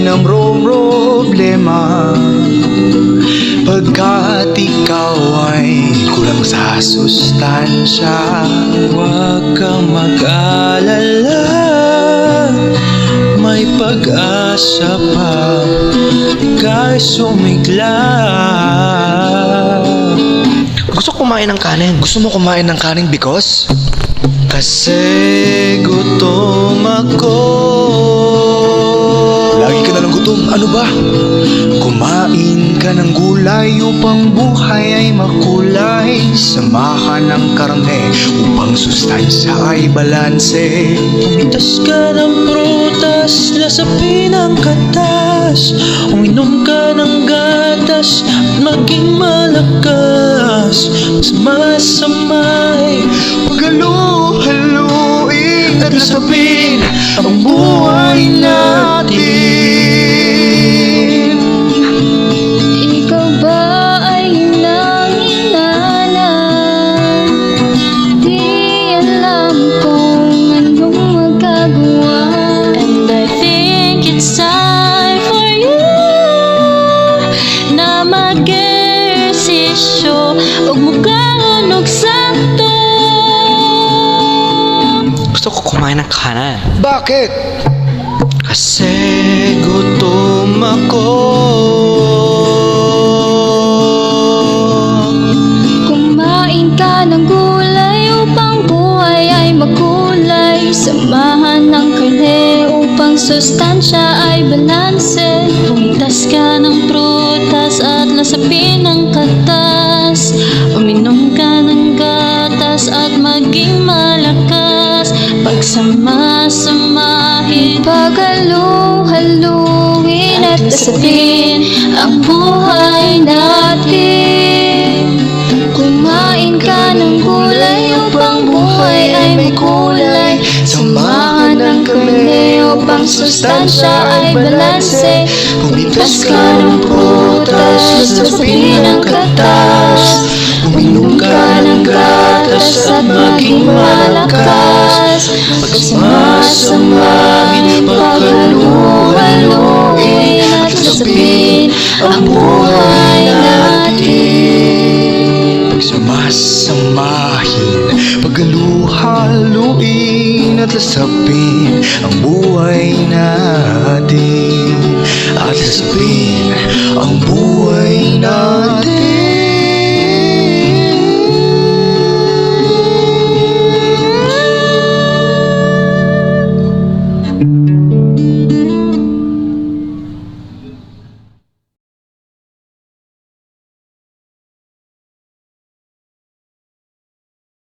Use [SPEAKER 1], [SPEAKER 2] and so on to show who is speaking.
[SPEAKER 1] ng problema, pagkat ikaw ay kulang sa sustansya. Huwag kang mag-alala, may pag-asa pa, ika'y sumigla. Gusto kumain ng kanin. Gusto mo kumain ng kanin because? Kasi gutom ako. Lagi ka na lang gutom. Ano ba? Kumain ka ng gulay upang buhay ay makulay. Samahan ng karne upang sustansya ay balanse. Pumitas ka ng prutas, lasapin ang katas. Uminom ka ng gatas at maging malakas. Masamay, paghalu-haluin at lasapin ang buhay natin.
[SPEAKER 2] Ikaw ba ay hinang-hinala? Di alam kung anong magagawa. And I think it's time for you na mag-ehersisyo ug mukaon og sakto.
[SPEAKER 3] Gusto ko kumain ng kanin.
[SPEAKER 1] Bakit? Kasi gutom ako.
[SPEAKER 2] Kumain ka ng gulay upang buhay ay makulay. Samahan ng karne upang sustansya ay balanse. Pumitas ka ng prutas at lasapin ang katas. Uminom ka ng gatas at maging malakas. Pagsama-samahin, paghalu-haluin at lasapin ang buhay natin. Kumain ka ng gulay upang buhay ay may kulay. Samahan ng karne upang sustansya ay balanse. Pumitas ka ng prutas, lasapin ang katas. Uminom ka ng gatas at maging malakas. Pagsama-samahin, paghalu-haluin at lasapin ang buhay natin.
[SPEAKER 1] Pagsamasamahin, paghalu-haluin at lasapin ang buhay natin. At lasapin